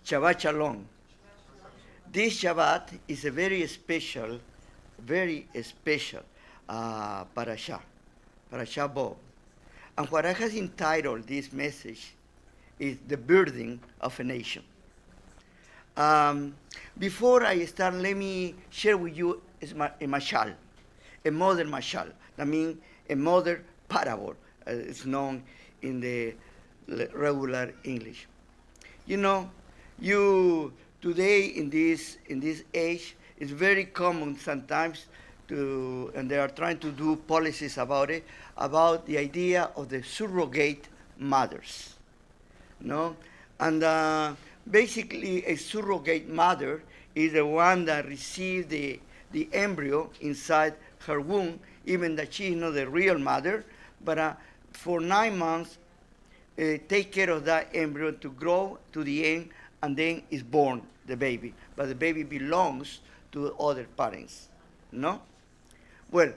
Shabbat Shalom. This Shabbat is a very special Parashat Bo. And what I have entitled this message is The Birthing of a Nation. Before I start, let me share with you a mashal, a modern mashal. That means a modern parable. It's known in the regular English. You know, today in this age, it's very common sometimes and they are trying to do policies about it, about the idea of the surrogate mothers. No? And basically, a surrogate mother is the one that receives the embryo inside her womb, even that she is not the real mother, but for 9 months, take care of that embryo to grow to the end, and then is born the baby. But the baby belongs to the other parents. No? Well,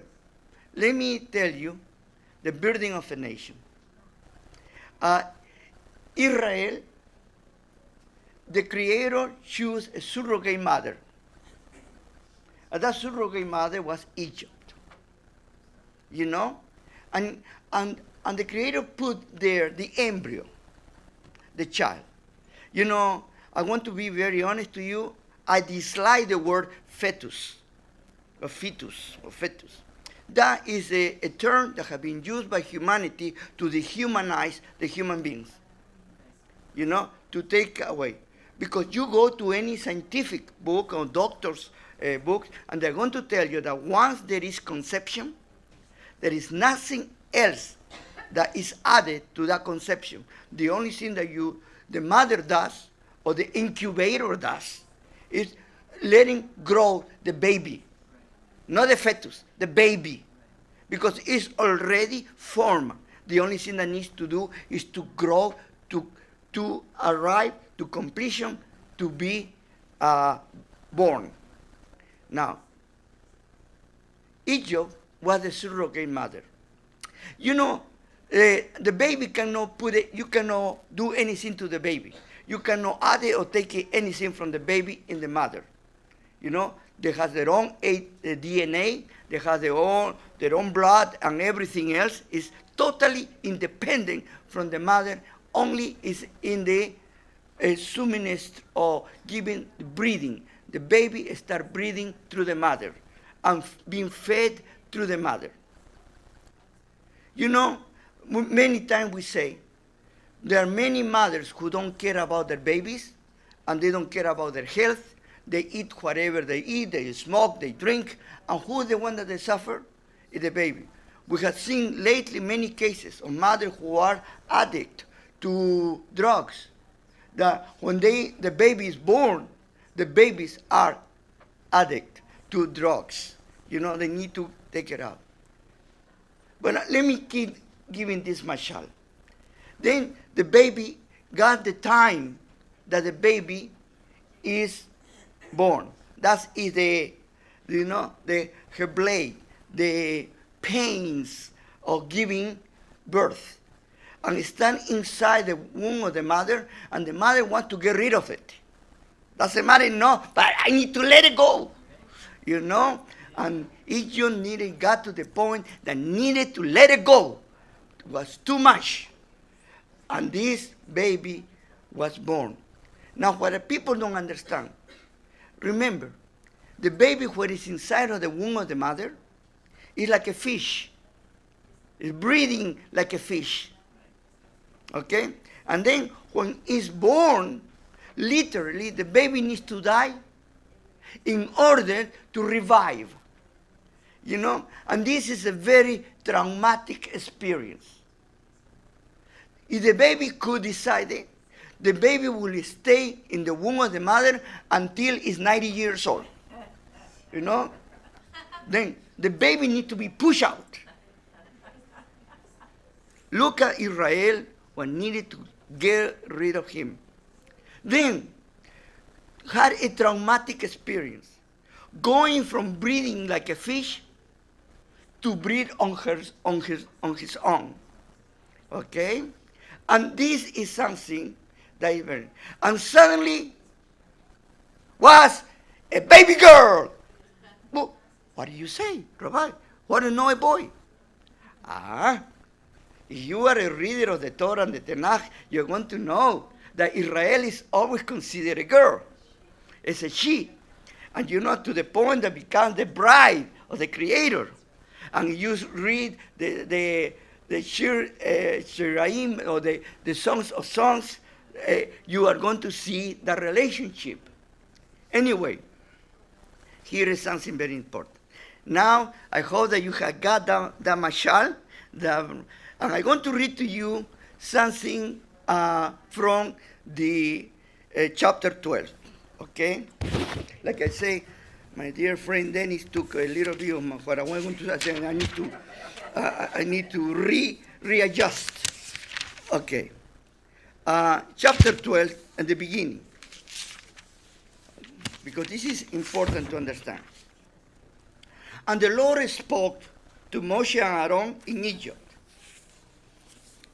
let me tell you the birthing of a nation. Israel, the Creator chose a surrogate mother. And that surrogate mother was Egypt. You know? And the Creator put there the embryo, the child. You know, I want to be very honest to you. I dislike the word fetus, or fetus. That is a term that has been used by humanity to dehumanize the human beings. You know, to take away. Because you go to any scientific book or doctor's books, and they're going to tell you that once there is conception, there is nothing else that is added to that conception. The only thing that the mother does, or the incubator does, is letting grow the baby. Not the fetus, the baby. Because it's already formed. The only thing that needs to do is to grow, to arrive to completion, to be born. Now, Egypt was the surrogate mother. You know, the baby cannot you cannot do anything to the baby. You cannot add it or take anything from the baby in the mother. You know, they have their own DNA, they have their own blood, and everything else is totally independent from the mother, only is in the sustenance or giving breathing. The baby starts breathing through the mother and being fed through the mother. You know, many times we say, there are many mothers who don't care about their babies, and they don't care about their health. They eat whatever they eat, they smoke, they drink, and who is the one that they suffer? Is the baby. We have seen lately many cases of mothers who are addicted to drugs, that when the baby is born, the babies are addicted to drugs. You know, they need to take it out. But let me keep giving this mashal. Then the baby got the time that the baby is born. That is the blade, the pains of giving birth. And it stands inside the womb of the mother, and the mother wants to get rid of it. Doesn't matter, no, but I need to let it go. You know? And Egypt got to the point that needed to let it go. It was too much. And this baby was born. Now, what the people don't understand, remember, the baby when it's inside of the womb of the mother is like a fish. It's breathing like a fish. Okay? And then when it's born, literally, the baby needs to die in order to revive. You know? And this is a very traumatic experience. If the baby could decide it, the baby will stay in the womb of the mother until it's 90 years old. You know? Then the baby needs to be pushed out. Look at Israel when needed to get rid of him. Then had a traumatic experience, going from breathing like a fish to breathe on his own. Okay? And this is something that is very... And suddenly was a baby girl. Well, what do you say, Rabbi? What to know a boy? If you are a reader of the Torah and the Tanakh, you're going to know that Israel is always considered a girl. It's a she. And to the point that becomes the bride of the Creator. And you read the Shear, Shiraim, or the Songs of Songs, you are going to see the relationship. Anyway, here is something very important. Now, I hope that you have got the mashal, and I'm going to read to you something from the chapter 12, okay? Like I say, my dear friend Dennis took a little bit of what I was going to say, and I need to readjust. Okay. Chapter 12 at the beginning, because this is important to understand. And the Lord spoke to Moshe and Aaron in Egypt,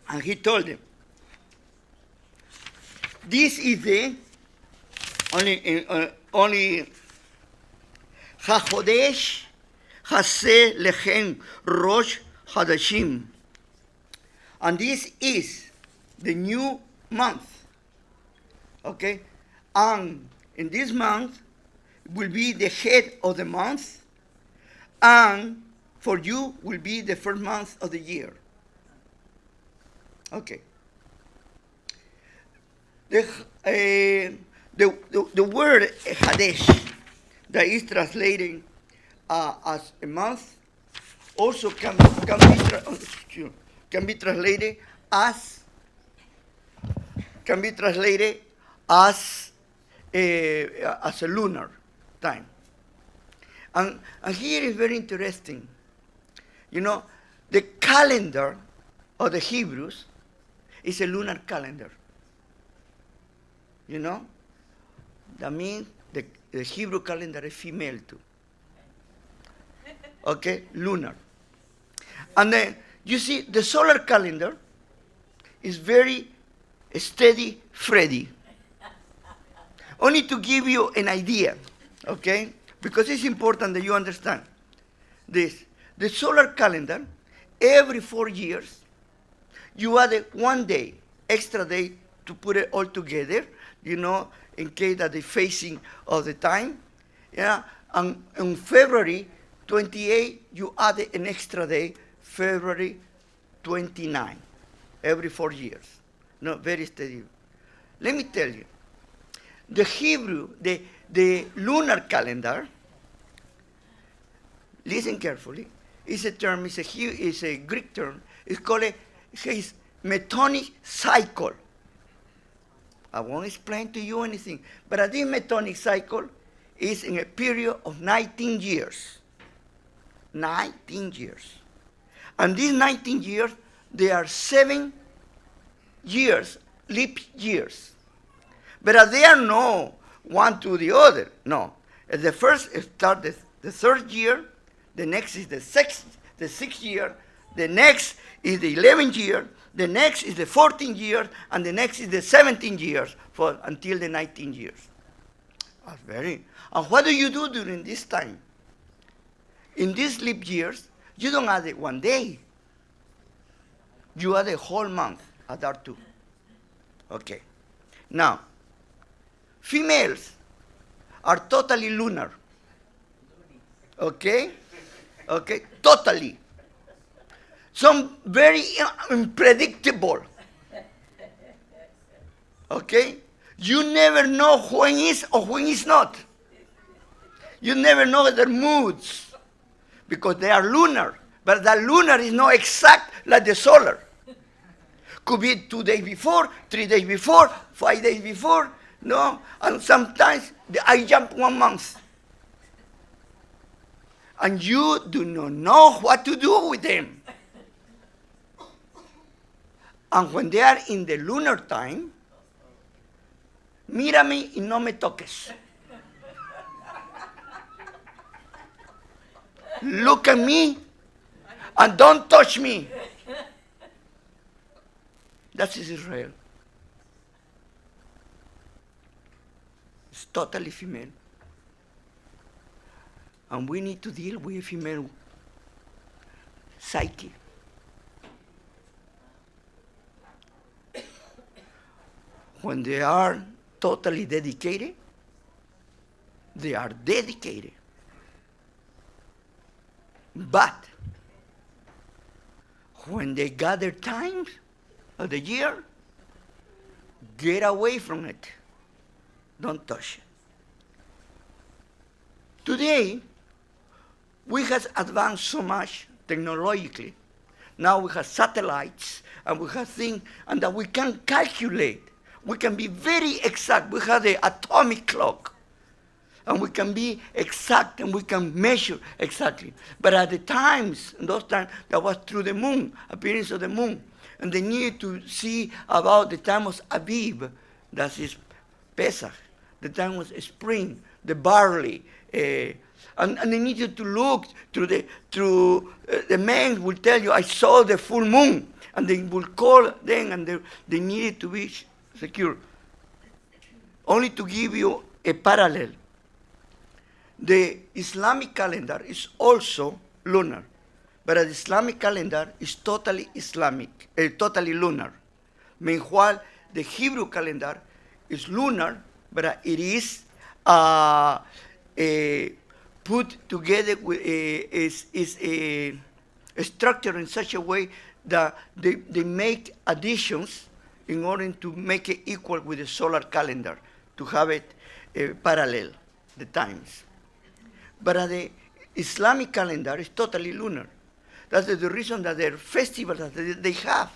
and he told them, this is the only HaChodesh Haseh Lechem Rosh Hadashim. And this is the new month. Okay? And in this month will be the head of the month, and for you will be the first month of the year. Okay. The word Hadesh that is translated as a month also can be translated as a lunar time. And here is very interesting. The calendar of the Hebrews is a lunar calendar. That means the Hebrew calendar is female too. Okay, lunar. And then you see the solar calendar is very steady, Freddy. Only to give you an idea, okay? Because it's important that you understand this. The solar calendar, every 4 years, you add 1 day, extra day, to put it all together, in case that the phasing of the time. Yeah, and in February 28, you add an extra day, February 29, every 4 years. Very steady. Let me tell you, the Hebrew, the lunar calendar, listen carefully, is a term, is a Greek term. It's called a metonic cycle. I won't explain to you anything, but this metonic cycle is in a period of 19 years. 19 years. And these 19 years, there are 7 years, leap years. But they are no one to the other. No. The first start the 3rd year, the next is the 6th year, the next is the 11th year, the next is the 14th year, and the next is the 17th years until the 19 years. That's very. And what do you do during this time? In these leap years, you don't add it 1 day. You add a whole month, Adar 2. Okay. Now, females are totally lunar. Okay? Okay? Totally. Some very unpredictable. Okay? You never know when is or when is not. You never know their moods because they are lunar. But the lunar is not exact like the solar. Could be 2 days before, 3 days before, 5 days before. No? And sometimes I jump 1 month. And you do not know what to do with them. And when they are in the lunar time, mírame y no me toques. Look at me and don't touch me. That is Israel. It's totally female. And we need to deal with female psyche. When they are totally dedicated, they are dedicated. But when they gather times of the year, get away from it. Don't touch it. Today, we have advanced so much technologically. Now we have satellites and we have things and that we can calculate. We can be very exact. We have the atomic clock. And we can be exact and we can measure exactly. But at the times, in those times, that was through the moon, appearance of the moon. And they needed to see about the time of Aviv, that is Pesach, the time of spring, the barley. And they needed to look through the men will tell you, I saw the full moon. And they will call them and they needed to be secure. Only to give you a parallel. The Islamic calendar is also lunar, but the Islamic calendar is totally Islamic, totally lunar. Meanwhile, the Hebrew calendar is lunar, but it is put together with is structured in such a way that they make additions in order to make it equal with the solar calendar, to have it parallel, the times. But the Islamic calendar is totally lunar. That's the reason that their festivals that they have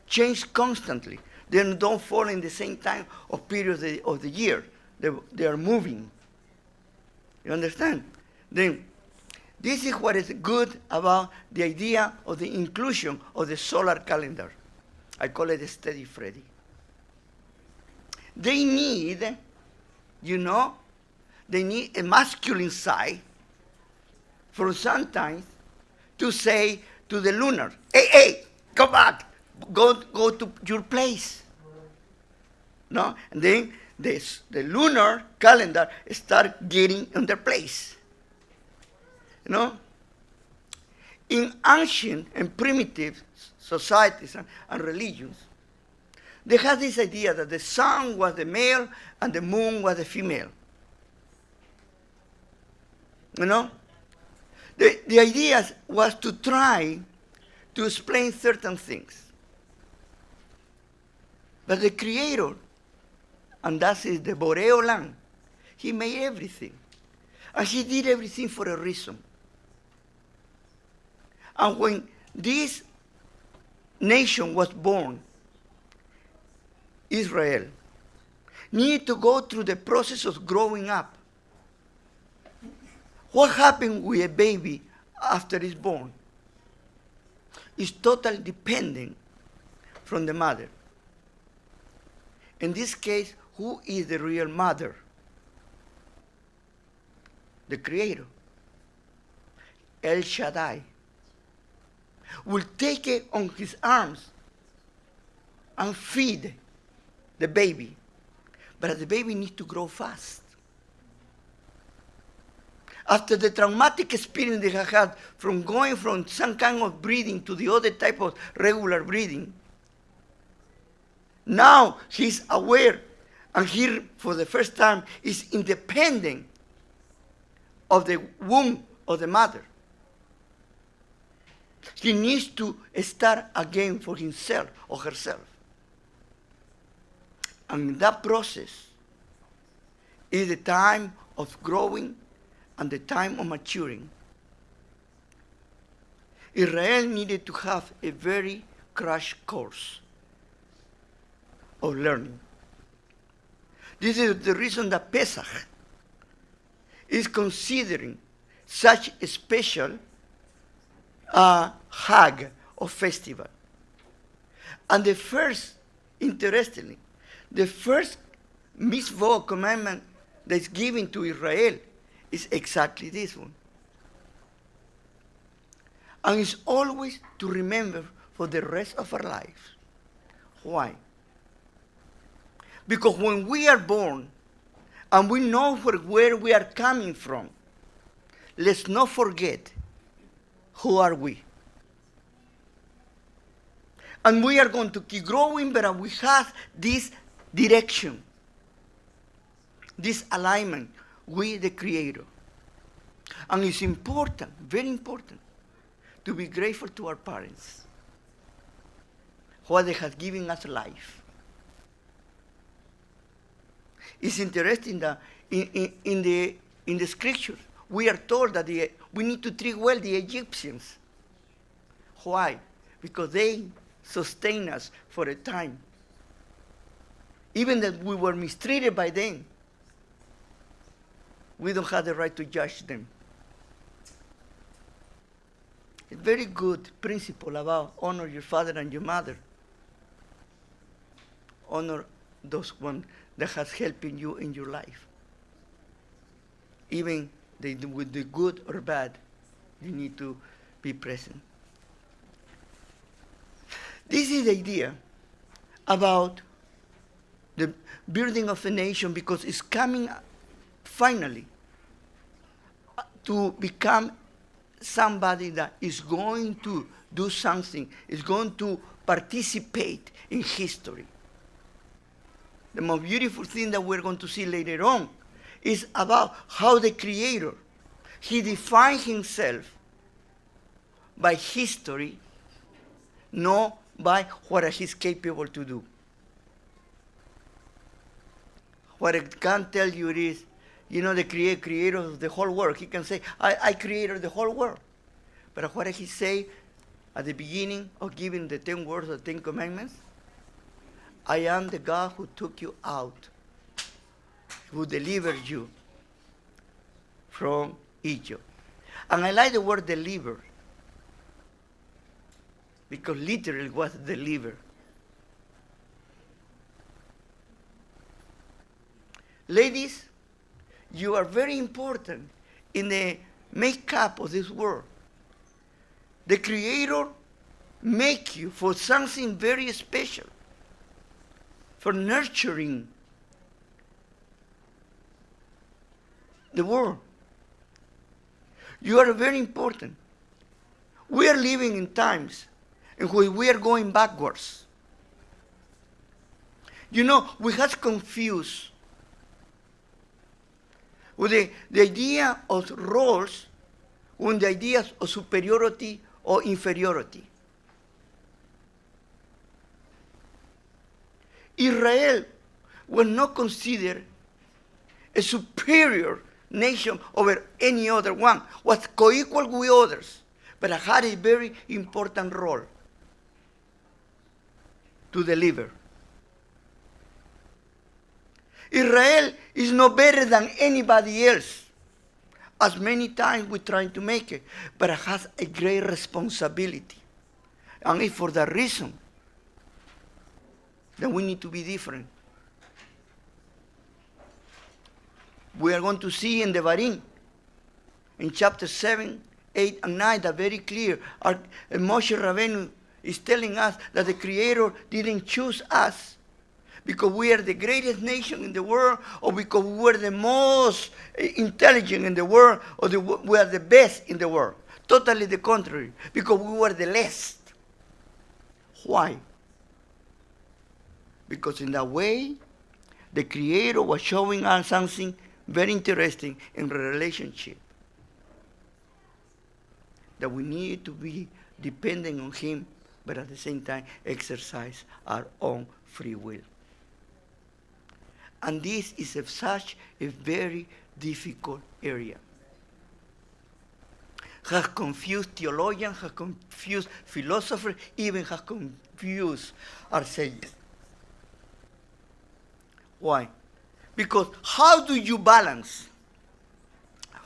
change constantly. They don't fall in the same time or period of the year. They are moving. You understand? Then, this is what is good about the idea of the inclusion of the solar calendar. I call it a steady Freddy. They need, they need a masculine side for sometimes to say to the lunar, hey, go back, go to your place. No? And then the lunar calendar start getting in their place. In ancient and primitive societies and religions, they had this idea that the sun was the male and the moon was the female. The idea was to try to explain certain things. But the Creator, and that is the Boreo Olam, he made everything. And he did everything for a reason. And when this nation was born, Israel, needed to go through the process of growing up. What happened with a baby after it's born? It's totally dependent from the mother. In this case, who is the real mother? The Creator. El Shaddai will take it on his arms and feed the baby. But the baby needs to grow fast. After the traumatic experience they have had from going from some kind of breathing to the other type of regular breathing, now he's aware, and he, for the first time, is independent of the womb of the mother. He needs to start again for himself or herself. And that process is the time of growing and the time of maturing. Israel needed to have a very crash course of learning. This is the reason that Pesach is considering such a special hag or festival. And the first, interestingly, the first mitzvah commandment that's given to Israel is exactly this one. And it's always to remember for the rest of our lives. Why? Because when we are born and we know where we are coming from, let's not forget who are we. And we are going to keep growing, but we have this direction, this alignment with the Creator. And it's important, very important, to be grateful to our parents, what they have given us life. It's interesting that in the scriptures, we are told that we need to treat well the Egyptians. Why? Because they sustained us for a time. Even that we were mistreated by them, we don't have the right to judge them. It's a very good principle about honor your father and your mother. Honor those ones that has helped you in your life. Even with the good or bad, you need to be present. This is the idea about the building of a nation, because it's coming finally to become somebody that is going to do something, is going to participate in history. The most beautiful thing that we're going to see later on is about how the Creator, he defined himself by history, not by what he's capable to do. What I can tell you is, the creator of the whole world. He can say, I created the whole world. But what did he say at the beginning of giving the 10 words of the 10 commandments? I am the God who took you out, who delivered you from Egypt. And I like the word deliver, because literally it was deliver. Ladies, you are very important in the makeup of this world. The Creator make you for something very special, for nurturing the world. You are very important. We are living in times in which we are going backwards. We have confused with the idea of roles with the ideas of superiority or inferiority. Israel was not considered a superior nation over any other one, was co-equal with others, but had a very important role to deliver. Israel is no better than anybody else, as many times we're trying to make it, but it has a great responsibility. And it's for that reason that we need to be different. We are going to see in the Barim, in chapter 7, 8, and 9, that very clear. Moshe Rabbeinu is telling us that the Creator didn't choose us because we are the greatest nation in the world, or because we were the most intelligent in the world, or we are the best in the world. Totally the contrary, because we were the least. Why? Because in that way, the Creator was showing us something very interesting in the relationship. That we need to be dependent on Him, but at the same time exercise our own free will. And this is such a very difficult area. Has confused theologians, has confused philosophers, even has confused our sages. Why? Because how do you balance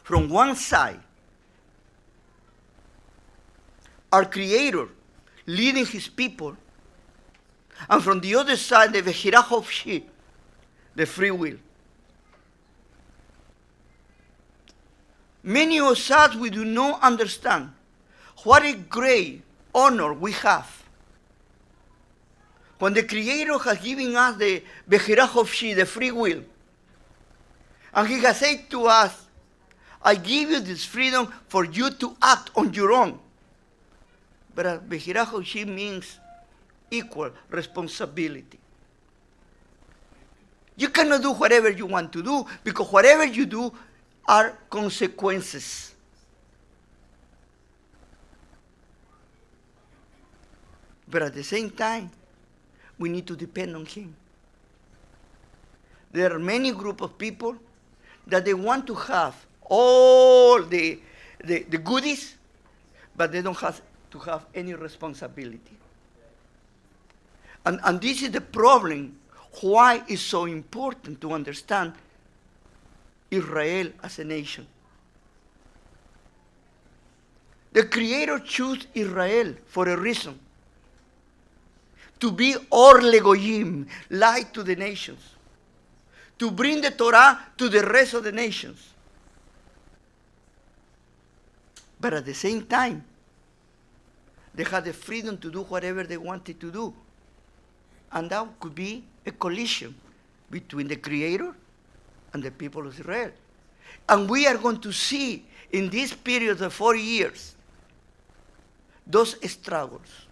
from one side our Creator leading His people, and from the other side the Vehirah of Shear, the free will? Many of us, we do not understand what a great honor we have when the Creator has given us the Vehirah of Shear, the free will. And He has said to us, I give you this freedom for you to act on your own. But Bechira Hoshim means equal responsibility. You cannot do whatever you want to do, because whatever you do are consequences. But at the same time, we need to depend on him. There are many group of people that they want to have all the goodies, but they don't have to have any responsibility. And this is the problem, why it's so important to understand Israel as a nation. The Creator chose Israel for a reason. To be Or Legoyim, light to the nations. To bring the Torah to the rest of the nations. But at the same time, they had the freedom to do whatever they wanted to do. And that could be a collision between the Creator and the people of Israel. And we are going to see in this period of 40 years, those struggles.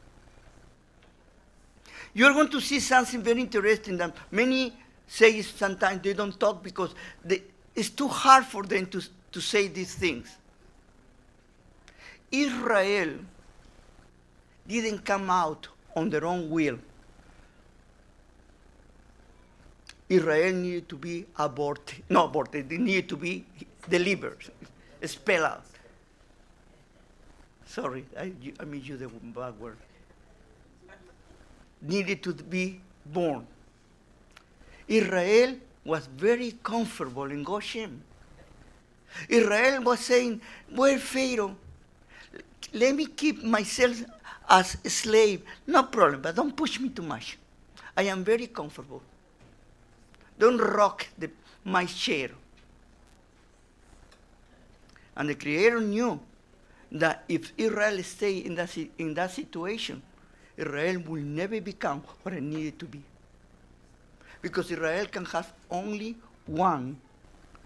You're going to see something very interesting that many say sometimes they don't talk because it's too hard for them to say these things. Israel didn't come out on their own will. Israel needed to be aborted. No, aborted. They needed to be delivered, expelled out. Sorry, I made you the bad word. Needed to be born. Israel was very comfortable in Goshen. Israel was saying, well, Pharaoh, let me keep myself as a slave. No problem, but don't push me too much. I am very comfortable. Don't rock my chair. And the Creator knew that if Israel stayed in that situation, Israel will never become what it needed to be. Because Israel can have only one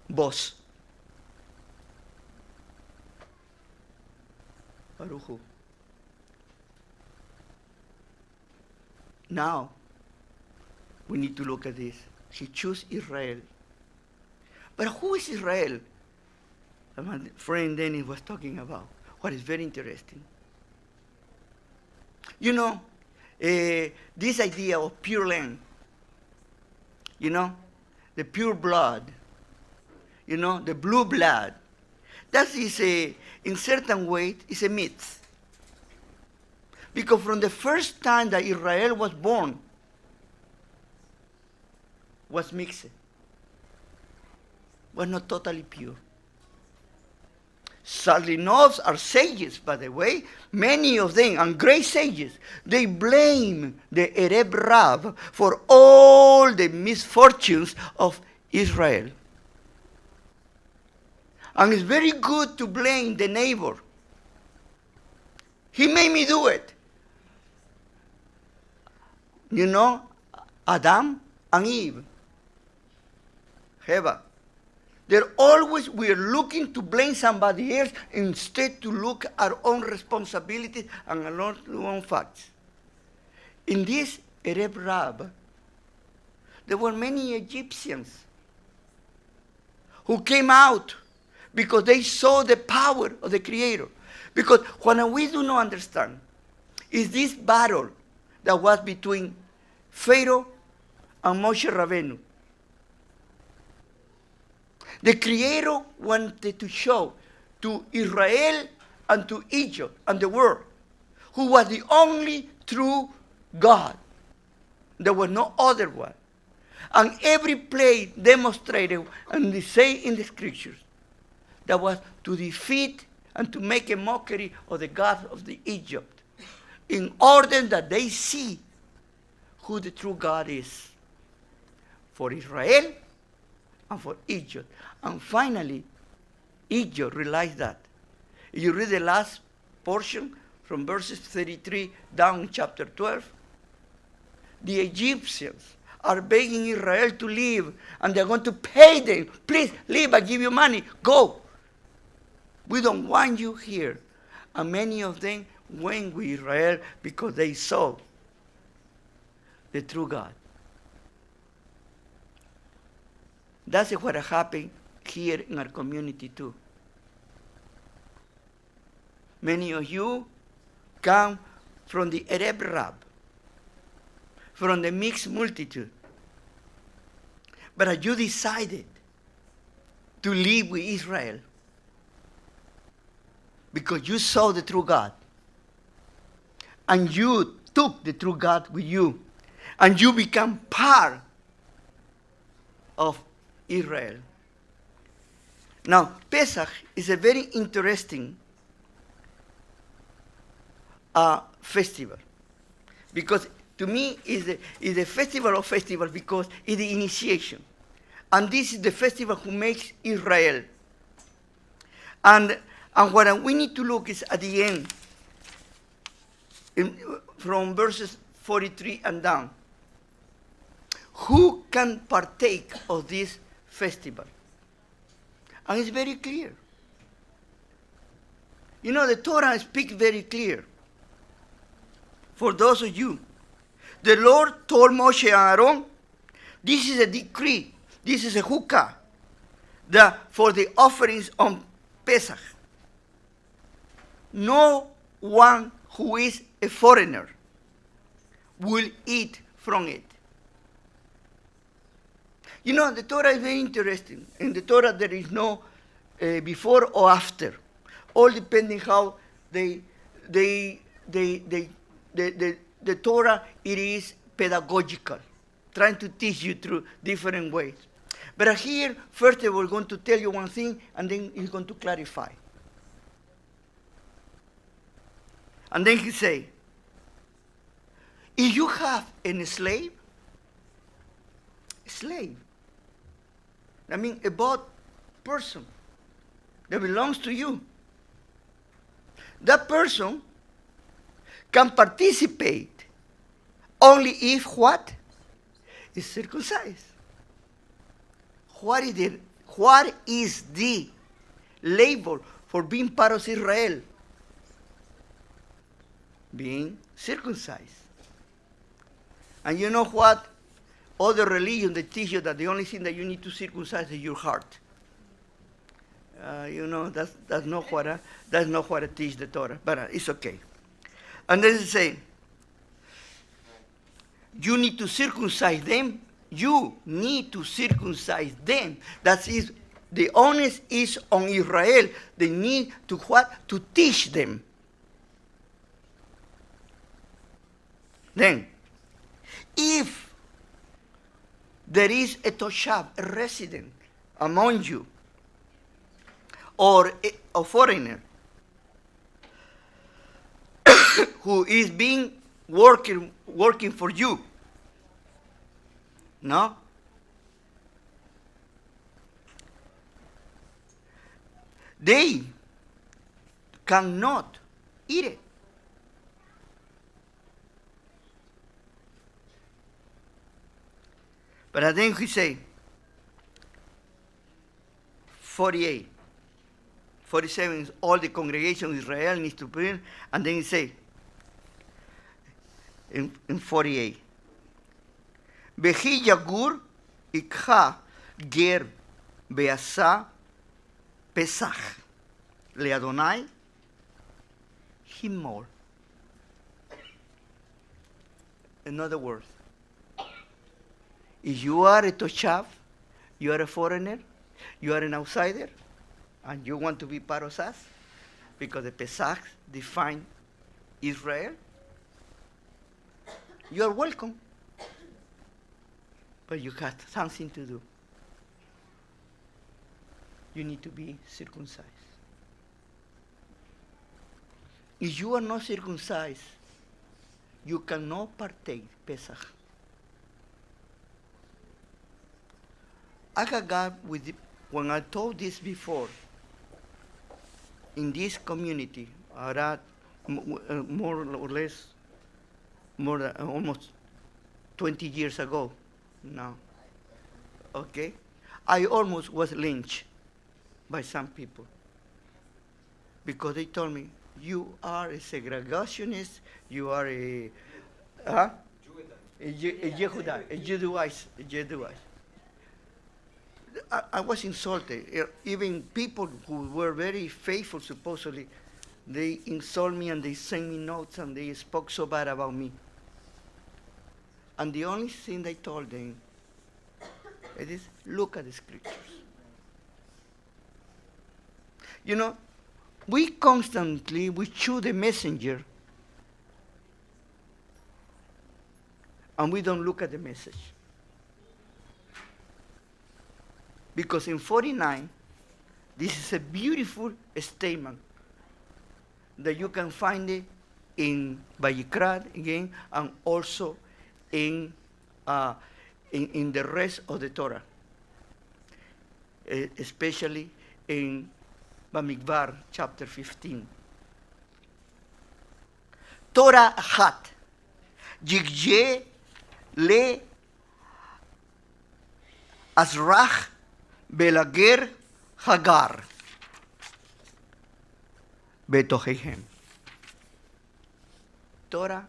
boss. Baruch Hu. Now, we need to look at this. He chose Israel. But who is Israel? My friend Dennis was talking about. What is very interesting. You know, this idea of pure land, you know, the pure blood, you know, the blue blood, that is in certain way, is a myth. Because from the first time that Israel was born, was mixed, was not totally pure. Salinovs are sages, by the way, many of them, and great sages. They blame the Ereb Rab for all the misfortunes of Israel. And it's very good to blame the neighbor. He made me do it. You know, Adam and Eve, Heva. We're looking to blame somebody else instead to look at our own responsibilities and our own facts. In this Ereb Rab, there were many Egyptians who came out because they saw the power of the Creator. Because what we do not understand is this battle that was between Pharaoh and Moshe Rabbeinu. The Creator wanted to show to Israel and to Egypt and the world who was the only true God. There was no other one. And every plague demonstrated, and they say in the scriptures, that was to defeat and to make a mockery of the God of the Egypt, in order that they see who the true God is for Israel and for Egypt. And finally, Egypt realized that. If you read the last portion from verses 33 down in chapter 12, the Egyptians are begging Israel to leave, and they're going to pay them. Please leave, I give you money, go. We don't want you here. And many of them went with Israel because they saw the true God. That's what happened here in our community too. Many of you come from the Arab Rab, from the mixed multitude. But you decided to live with Israel because you saw the true God. And you took the true God with you. And you become part of Israel. Now, Pesach is a very interesting festival. Because to me, it's a festival of festivals because it's the initiation. And this is the festival who makes Israel. And what we need to look is at the end, from verses 43 and down. Who can partake of this festival? And it's very clear. You know, the Torah speaks very clear. For those of you, the Lord told Moshe and Aaron, this is a decree, this is a hookah, for the offerings on Pesach. No one who is a foreigner will eat from it. You know, the Torah is very interesting. In the Torah, there is no before or after. All depending how the Torah, it is pedagogical, trying to teach you through different ways. But here, first we're going to tell you one thing, and then he's going to clarify. And then he say, if you have a slave, I mean a bought person that belongs to you, that person can participate only if what? Is circumcised. What is the label for being part of Israel? Being circumcised. And you know what? Other religions, they teach you that the only thing that you need to circumcise is your heart. You know, that's not what I teach the Torah, but it's okay. And then they say, you need to circumcise them. You need to circumcise them. That is, the onus is on Israel. They need to what? To teach them. Then, if there is a toshav, a resident among you, or a foreigner who is working for you, no? They cannot eat it. But then he say, 48, 47 is all the congregation of Israel needs to bring, and then he say, in 48, Vehi yagur ikha ger beasa pesach leadonai himol. In other words, if you are a toshav, you are a foreigner, you are an outsider, and you want to be part of us, because the Pesach define Israel, you are welcome. But you have something to do. You need to be circumcised. If you are not circumcised, you cannot partake Pesach. I got with it, when I told this before, in this community, more or less, more than almost 20 years ago now, okay? I almost was lynched by some people. because they told me, you are a segregationist, you are a, huh? A Yehuda, a Judaize, a Judaize. I was insulted. Even people who were very faithful, supposedly, they insulted me and they sent me notes and they spoke so bad about me. And the only thing I told them is, look at the scriptures. You know, we choose the messenger and we don't look at the message. Because in 49, this is a beautiful statement that you can find it in Vayikra again, and also in the rest of the Torah, especially in Bamidbar chapter 15. Torah Hat, Yigye le Azrach Belager Hagar Betohehem. Torah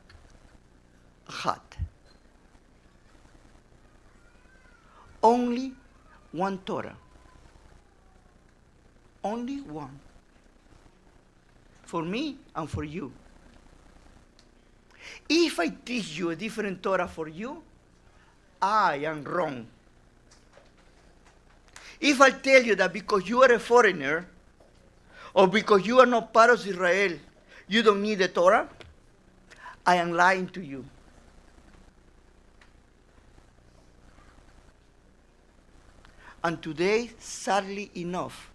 Hat. Only one Torah. Only one. For me and for you. If I teach you a different Torah for you, I am wrong. If I tell you that because you are a foreigner, or because you are not part of Israel, you don't need the Torah, I am lying to you. And today, sadly enough,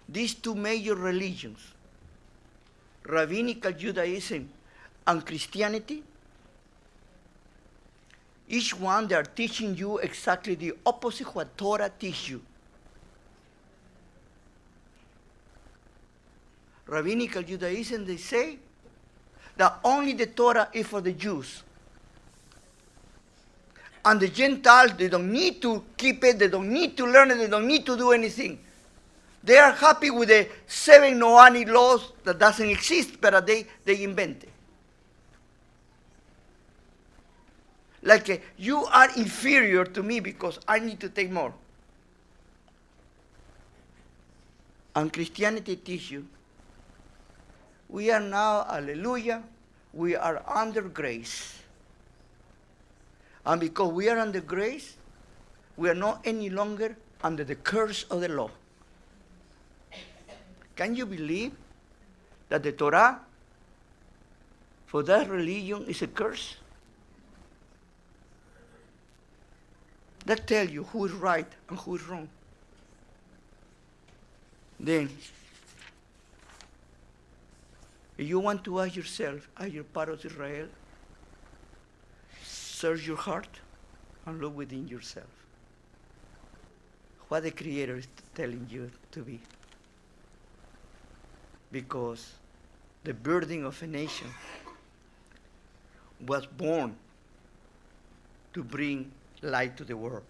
these two major religions, Rabbinical Judaism and Christianity, each one they are teaching you exactly the opposite what Torah teaches you. Rabbinical Judaism, they say that only the Torah is for the Jews. And the Gentiles, they don't need to keep it, they don't need to learn it, they don't need to do anything. They are happy with the 7 Noahide laws that doesn't exist, but they invent it. Like you are inferior to me because I need to take more. And Christianity teaches you, we are now, hallelujah, we are under grace. And because we are under grace, we are not any longer under the curse of the law. Can you believe that the Torah for that religion is a curse? That tells you who is right and who is wrong. Then, if you want to ask yourself, are you part of Israel? Search your heart and look within yourself. What the Creator is telling you to be. Because the birthing of a nation was born to bring light to the world.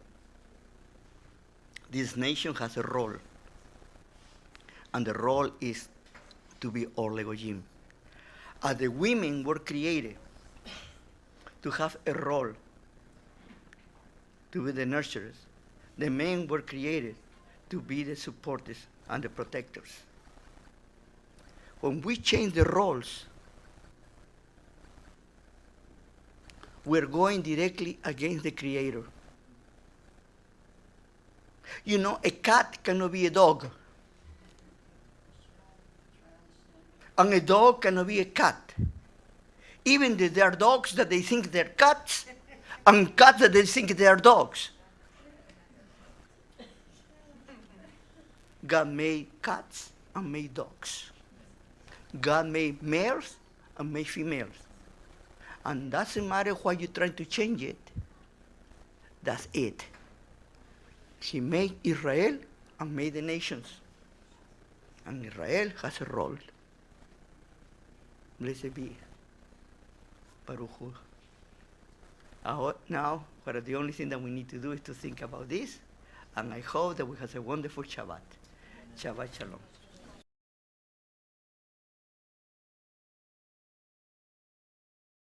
This nation has a role, and the role is to be Orlegoyim. As the women were created to have a role, to be the nurturers, the men were created to be the supporters and the protectors. When we change the roles, we're going directly against the Creator. You know, a cat cannot be a dog. And a dog cannot be a cat. Even there are dogs that they think they're cats, and cats that they think they are dogs. God made cats and made dogs. God made males and made females. And doesn't matter why you're trying to change it. That's it. He made Israel and made the nations. And Israel has a role. Blessed be Baruch Hu. Now, the only thing that we need to do is to think about this. And I hope that we have a wonderful Shabbat. Shabbat Shalom.